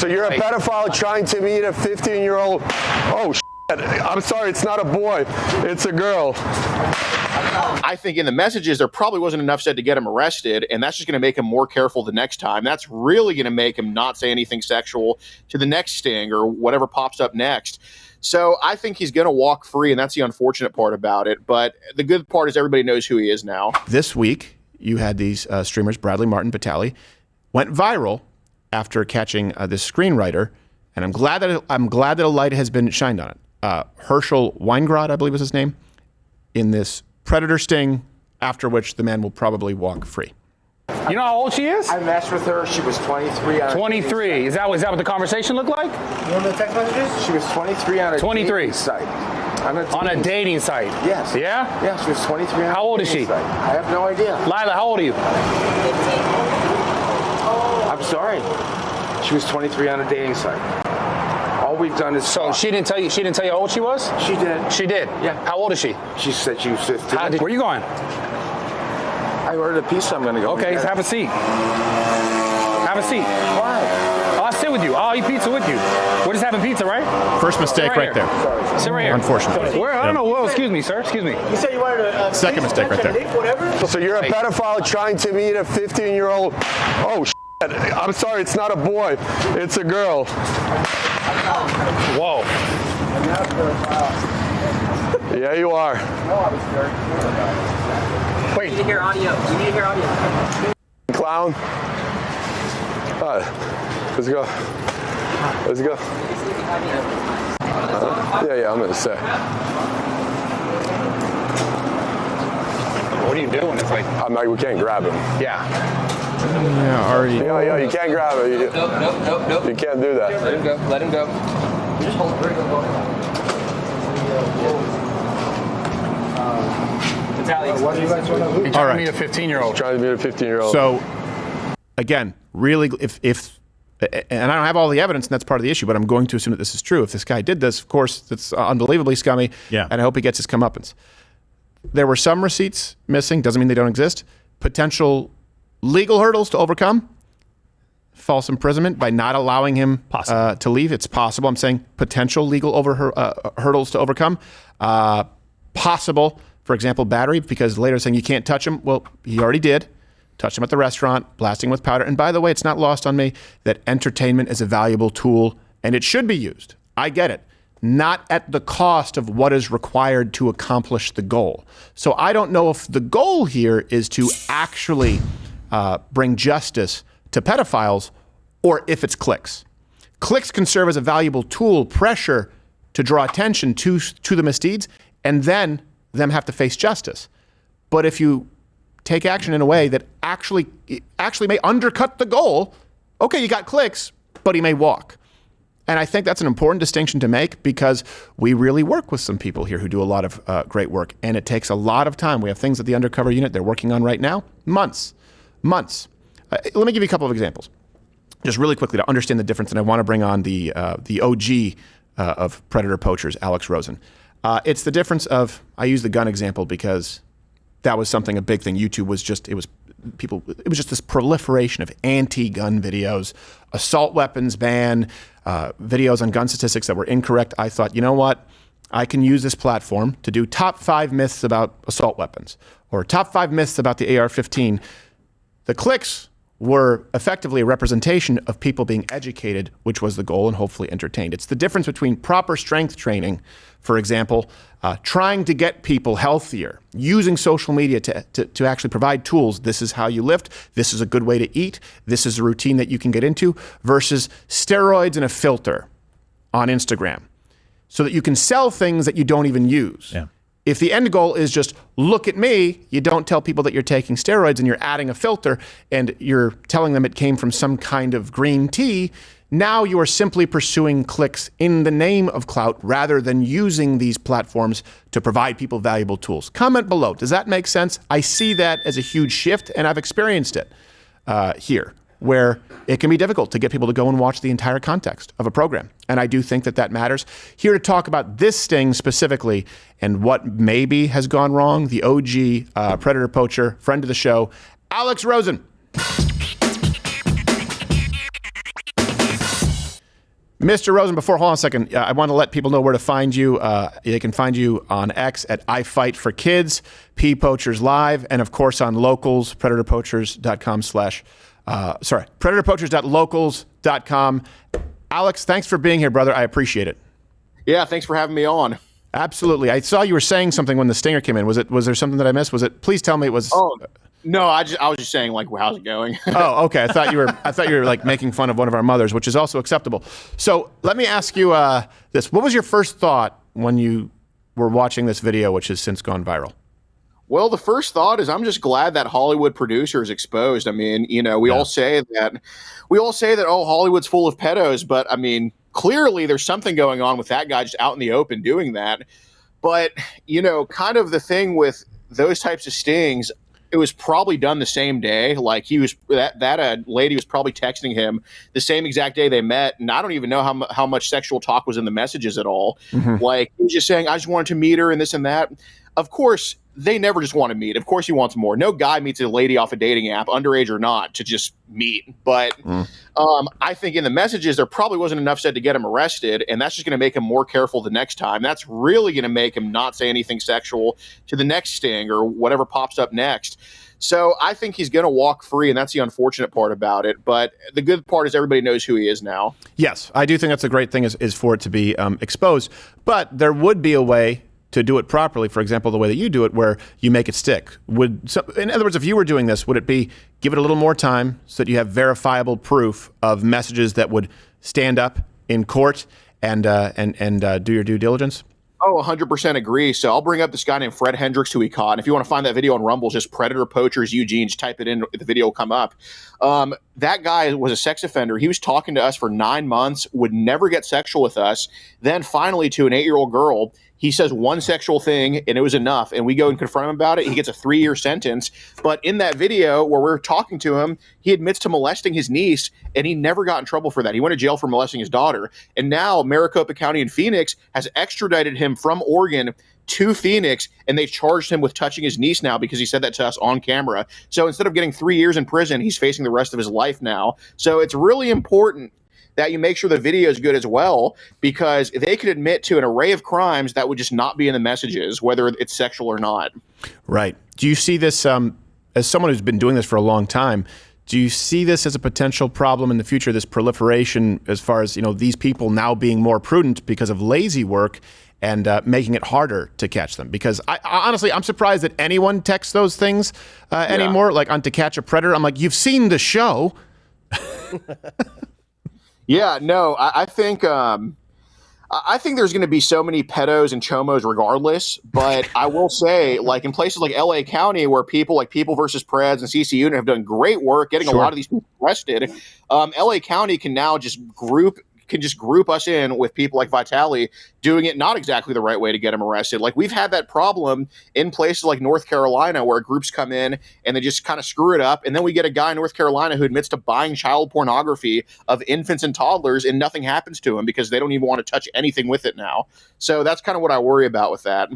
So you're a pedophile trying to meet a 15-year-old. Oh, shit. I'm sorry, it's not a boy. It's a girl. I think in the messages, there probably wasn't enough said to get him arrested, and that's just going to make him more careful the next time. That's really going to make him not say anything sexual to the next sting or whatever pops up next. So I think he's going to walk free, and that's the unfortunate part about it. But the good part is everybody knows who he is now. This week, you had these streamers, Martyn and Vitaly, went viral after catching this screenwriter, and I'm glad that a light has been shined on it. Herschel Weingrod, I believe was his name, in this predator sting, after which the man will probably walk free. You know how old she is? I matched with her. She was 23. 23. Is that what the conversation looked like? You remember the text messages? She was 23 on a 23 dating site. On a dating site? Yes. Yeah? Yeah, she was 23 on How old is she? Site. I have no idea. Lila, how old are you? 15. I'm sorry. She was 23 on a dating site. All we've done is So she didn't tell you how old she was? She did. She did? Yeah. How old is she? She said she was 15. Where are you going? I ordered a pizza. I'm going to go. Okay, have a seat. Have a seat. Why? I'll sit with you. I'll eat pizza with you. We're just having pizza, right? First mistake right there. Sorry. Sit right here. Unfortunately. Where? I don't know. Well, excuse me, sir. Excuse me. You said you wanted a Second mistake right there. Whatever. So you're a pedophile trying to meet a 15-year-old. Oh, shit. I'm sorry, it's not a boy. It's a girl. Whoa. Yeah, you are. No, I was very clear about it. Wait. We need to hear audio. We need to hear audio. Clown. Let's go. Let's go. Yeah, I'm gonna say. What are you doing? It's like, I'm like, we can't grab him. yeah. Yeah, already. Yeah, you can't grab him. Nope. You can't do that. Let him go. Let him go. Just hold it. Vitaly, What do you guys want to do? You're trying to meet a 15-year-old. Trying to meet a 15-year-old. So, again, really, if and I don't have all the evidence, and that's part of the issue, but I'm going to assume that this is true. If this guy did this, of course, that's unbelievably scummy, Yeah. and I hope he gets his comeuppance. There were some receipts missing. Doesn't mean they don't exist. Potential legal hurdles to overcome. False imprisonment by not allowing him to leave. It's possible. I'm saying potential legal hurdles to overcome. Possible, for example, battery, because later saying you can't touch him. Well, he already did. Touch him at the restaurant, blasting with powder. And by the way, it's not lost on me that entertainment is a valuable tool and it should be used. I get it. Not at the cost of what is required to accomplish the goal. So I don't know if the goal here is to actually bring justice to pedophiles or if it's clicks. Clicks can serve as a valuable tool, pressure to draw attention to the misdeeds, and then them have to face justice. But if you take action in a way that actually may undercut the goal, okay, you got clicks, but he may walk. And I think that's an important distinction to make because we really work with some people here who do a lot of great work, and it takes a lot of time. We have things at the undercover unit they're working on right now, months. Let me give you a couple of examples, just really quickly to understand the difference, and I want to bring on the OG of predator poachers, Alex Rosen. It's the difference of, I use the gun example because that was a big thing. YouTube was just, it was just this proliferation of anti-gun videos, assault weapons ban, videos on gun statistics that were incorrect. I thought, you know what? I can use this platform to do top 5 myths about assault weapons or top 5 myths about the AR-15. The clicks were effectively a representation of people being educated, which was the goal, and hopefully entertained. It's the difference between proper strength training, for example, trying to get people healthier, using social media to actually provide tools. This is how you lift. This is a good way to eat. This is a routine that you can get into, versus steroids and a filter on Instagram so that you can sell things that you don't even use. Yeah. If the end goal is just look at me, you don't tell people that you're taking steroids and you're adding a filter and you're telling them it came from some kind of green tea. Now you are simply pursuing clicks in the name of clout rather than using these platforms to provide people valuable tools. Comment below. Does that make sense? I see that as a huge shift, and I've experienced it here, where it can be difficult to get people to go and watch the entire context of a program. And I do think that that matters. Here to talk about this sting specifically and what maybe has gone wrong, the OG predator poacher, friend of the show, Alex Rosen. Mr. Rosen, hold on a second. I want to let people know where to find you. They can find you on X at I Fight for Kids, P Poachers Live, and of course on Locals, predatorpoachers.com predatorpoachers.locals.com. Alex, thanks for being here, brother. I appreciate it. Yeah, thanks for having me on. Absolutely. I saw you were saying something when the stinger came in. Was there something that I missed? Please tell me it was. Oh. No, I was just saying, like, how's it going? Oh, okay. I thought you were like making fun of one of our mothers, which is also acceptable. So let me ask you this: what was your first thought when you were watching this video, which has since gone viral? Well, the first thought is I'm just glad that Hollywood producer is exposed. I mean, we all say that, oh, Hollywood's full of pedos, but I mean, clearly there's something going on with that guy just out in the open doing that. But kind of the thing with those types of stings. It was probably done the same day. Like that lady was probably texting him the same exact day they met. And I don't even know how much sexual talk was in the messages at all. Mm-hmm. Like he was just saying, I just wanted to meet her and this and that. Of course, they never just want to meet. Of course he wants more. No guy meets a lady off a dating app, underage or not, to just meet. But I think in the messages, there probably wasn't enough said to get him arrested. And that's just going to make him more careful the next time. That's really going to make him not say anything sexual to the next sting or whatever pops up next. So I think he's going to walk free, and that's the unfortunate part about it. But the good part is everybody knows who he is now. Yes, I do think that's a great thing is for it to be exposed. But there would be a way to do it properly, for example, the way that you do it, where you make it stick. In other words, if you were doing this, would it be give it a little more time so that you have verifiable proof of messages that would stand up in court and do your due diligence? Oh, 100% agree. So I'll bring up this guy named Fred Hendricks who he caught. And if you want to find that video on Rumble, just Predator Poachers Eugene, just type it in, the video will come up. That guy was a sex offender. He was talking to us for 9 months, would never get sexual with us. Then finally to an 8-year-old girl, he says one sexual thing and it was enough. And we go and confront him about it. He gets a 3-year sentence. But in that video where we're talking to him, he admits to molesting his niece and he never got in trouble for that. He went to jail for molesting his daughter. And now Maricopa County in Phoenix has extradited him from Oregon to Phoenix, and they've charged him with touching his niece now because he said that to us on camera. So instead of getting 3 years in prison, he's facing the rest of his life now. So it's really important that you make sure the video is good as well, because they could admit to an array of crimes that would just not be in the messages, whether it's sexual or not. Right. Do you see this, as someone who's been doing this for a long time, do you see this as a potential problem in the future, this proliferation as far as, these people now being more prudent because of lazy work and making it harder to catch them? Because honestly, I'm surprised that anyone texts those things anymore, like on To Catch a Predator. I'm like, you've seen the show. Yeah, no, I think there's going to be so many pedos and chomos regardless. But I will say, like in places like LA County, where people like People versus Preds and CC Unit have done great work getting a lot of these people arrested, LA County can now just group us in with people like Vitaly doing it not exactly the right way to get him arrested. Like we've had that problem in places like North Carolina where groups come in and they just kind of screw it up. And then we get a guy in North Carolina who admits to buying child pornography of infants and toddlers and nothing happens to him because they don't even want to touch anything with it now. So that's kind of what I worry about with that.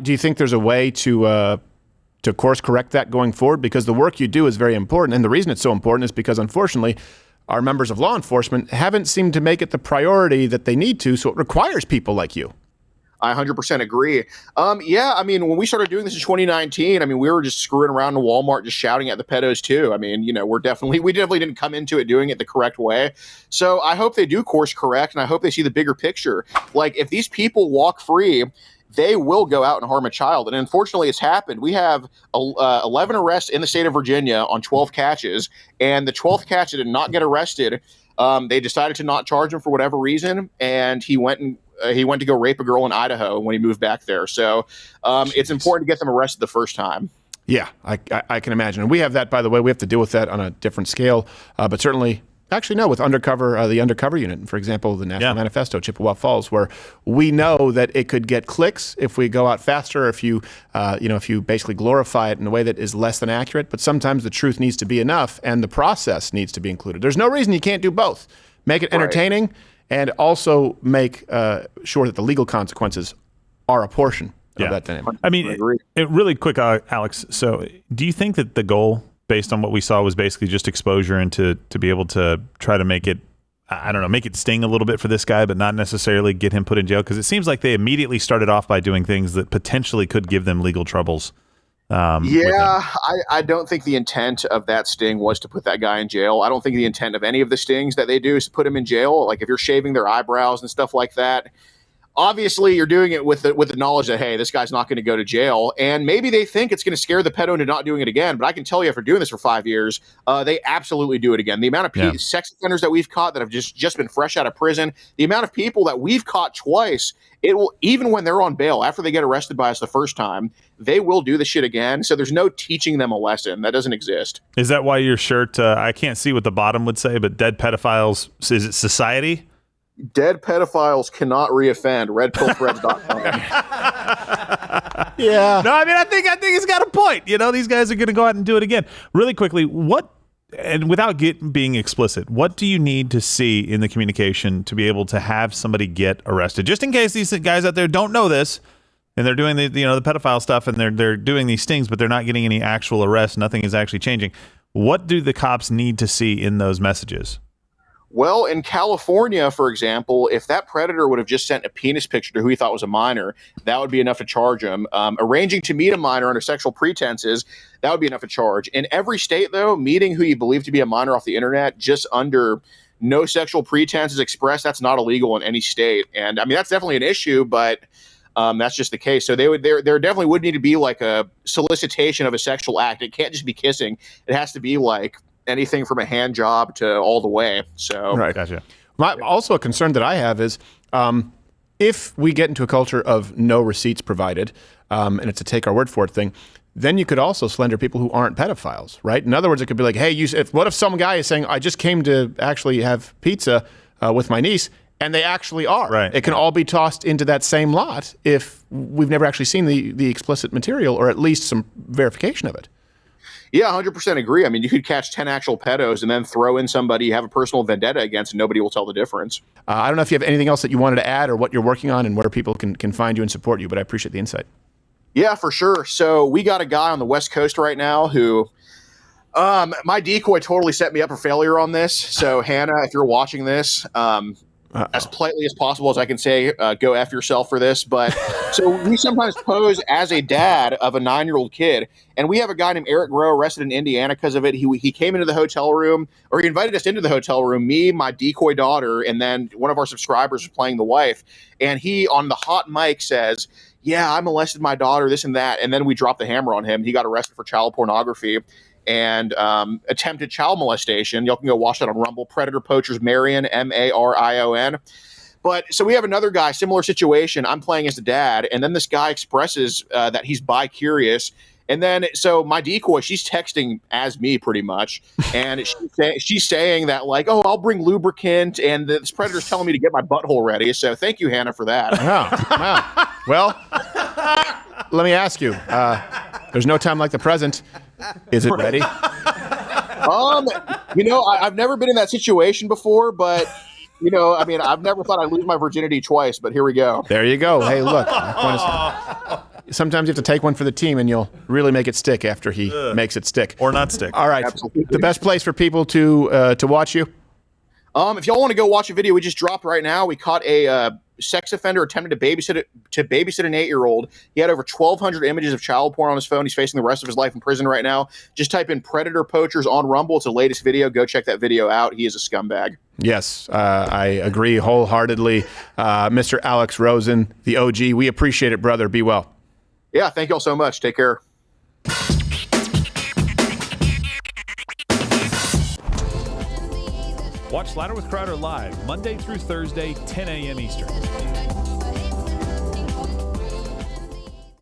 Do you think there's a way to course correct that going forward? Because the work you do is very important. And the reason it's so important is because unfortunately, our members of law enforcement haven't seemed to make it the priority that they need to, so it requires people like you. I 100% agree. Yeah, I mean, when we started doing this in 2019, I mean, we were just screwing around in Walmart, just shouting at the pedos too. I mean, we definitely didn't come into it doing it the correct way. So I hope they do course correct, and I hope they see the bigger picture. Like, if these people walk free, they will go out and harm a child. And unfortunately, it's happened. We have 11 arrests in the state of Virginia on 12 catches, and the 12th catch that did not get arrested, they decided to not charge him for whatever reason, and he went to go rape a girl in Idaho when he moved back there. So it's important to get them arrested the first time. Yeah, I can imagine. And we have that, by the way. We have to deal with that on a different scale, but certainly... Actually, no, with the undercover unit, for example, the National Manifesto, Chippewa Falls, where we know that it could get clicks if we go out faster, if you basically glorify it in a way that is less than accurate. But sometimes the truth needs to be enough, and the process needs to be included. There's no reason you can't do both. Make it entertaining, and also make sure that the legal consequences are a portion of that dynamic. I mean, really quick, Alex. So, do you think that the goal, based on what we saw, was basically just exposure and to be able to try to make it I don't know, make it sting a little bit for this guy, but not necessarily get him put in jail? Because it seems like they immediately started off by doing things that potentially could give them legal troubles. I don't think the intent of that sting was to put that guy in jail. I don't think the intent of any of the stings that they do is to put him in jail. Like if you're shaving their eyebrows and stuff like that, obviously you're doing it with the knowledge that, hey, this guy's not going to go to jail. And maybe they think it's going to scare the pedo into not doing it again. But I can tell you, after doing this for 5 years, they absolutely do it again. The amount of sex offenders that we've caught that have just been fresh out of prison, the amount of people that we've caught twice, it will, even when they're on bail, after they get arrested by us the first time, they will do the shit again. So there's no teaching them a lesson. That doesn't exist. Is that why your shirt, I can't see what the bottom would say, but Dead Pedophiles, is it Society? Dead pedophiles cannot reoffend. RedPillThreads.com. Yeah. No, I mean, I think he's got a point. You know, these guys are going to go out and do it again. Really quickly, and without being explicit, what do you need to see in the communication to be able to have somebody get arrested? Just in case these guys out there don't know this, and they're doing the pedophile stuff, and they're doing these stings, but they're not getting any actual arrests. Nothing is actually changing. What do the cops need to see in those messages? Well, in California, for example, if that predator would have just sent a penis picture to who he thought was a minor, that would be enough to charge him. Arranging to meet a minor under sexual pretenses, that would be enough to charge. In every state, though, meeting who you believe to be a minor off the internet just under no sexual pretenses expressed, that's not illegal in any state. And I mean, that's definitely an issue, but that's just the case. So there definitely would need to be like a solicitation of a sexual act. It can't just be kissing. It has to be like anything from a hand job to all the way. So right, gotcha. Also, a concern that I have is if we get into a culture of no receipts provided, and it's a take our word for it thing, then you could also slander people who aren't pedophiles, right? In other words, it could be like, hey, what if some guy is saying, I just came to actually have pizza with my niece, and they actually are. Right. It can all be tossed into that same lot if we've never actually seen the explicit material or at least some verification of it. Yeah, 100% agree. I mean, you could catch 10 actual pedos and then throw in somebody you have a personal vendetta against, and nobody will tell the difference. I don't know if you have anything else that you wanted to add or what you're working on and where people can find you and support you, but I appreciate the insight. Yeah, for sure. So we got a guy on the West Coast right now who my decoy totally set me up for failure on this. So Hannah, if you're watching this, as politely as possible as I can say, go F yourself for this. But so we sometimes pose as a dad of a 9-year-old kid. And we have a guy named Eric Groh arrested in Indiana because of it. He came into the hotel room, or he invited us into the hotel room, me, my decoy daughter, and then one of our subscribers was playing the wife. And he, on the hot mic, says, yeah, I molested my daughter, this and that. And then we dropped the hammer on him. He got arrested for child pornography and attempted child molestation. Y'all can go watch that on Rumble. Predator Poachers Marion, Marion. But so we have another guy, similar situation. I'm playing as the dad, and then this guy expresses that he's bi-curious. And then so my decoy, she's texting as me pretty much, and she's saying that like, oh, I'll bring lubricant, and this predator's telling me to get my butthole ready. So thank you, Hannah, for that. Wow. Well, let me ask you. There's no time like the present. Is it ready? I've never been in that situation before, but I mean, I've never thought I'd lose my virginity twice, but here we go. There you go. Hey, look. Sometimes you have to take one for the team, and you'll really make it stick after he makes it stick. Or not stick. All right. Absolutely. The best place for people to watch you? If y'all want to go watch a video we just dropped right now, we caught a sex offender attempted to babysit an 8-year-old. He had over 1,200 images of child porn on his phone. He's facing the rest of his life in prison right now. Just type in Predator Poachers on Rumble. It's the latest video. Go check that video out. He is a scumbag. Yes, I agree wholeheartedly. Mr. Alex Rosen, the OG. We appreciate it, brother. Be well. Yeah, thank y'all so much. Take care. Watch Ladder with Crowder live Monday through Thursday, 10 a.m. Eastern.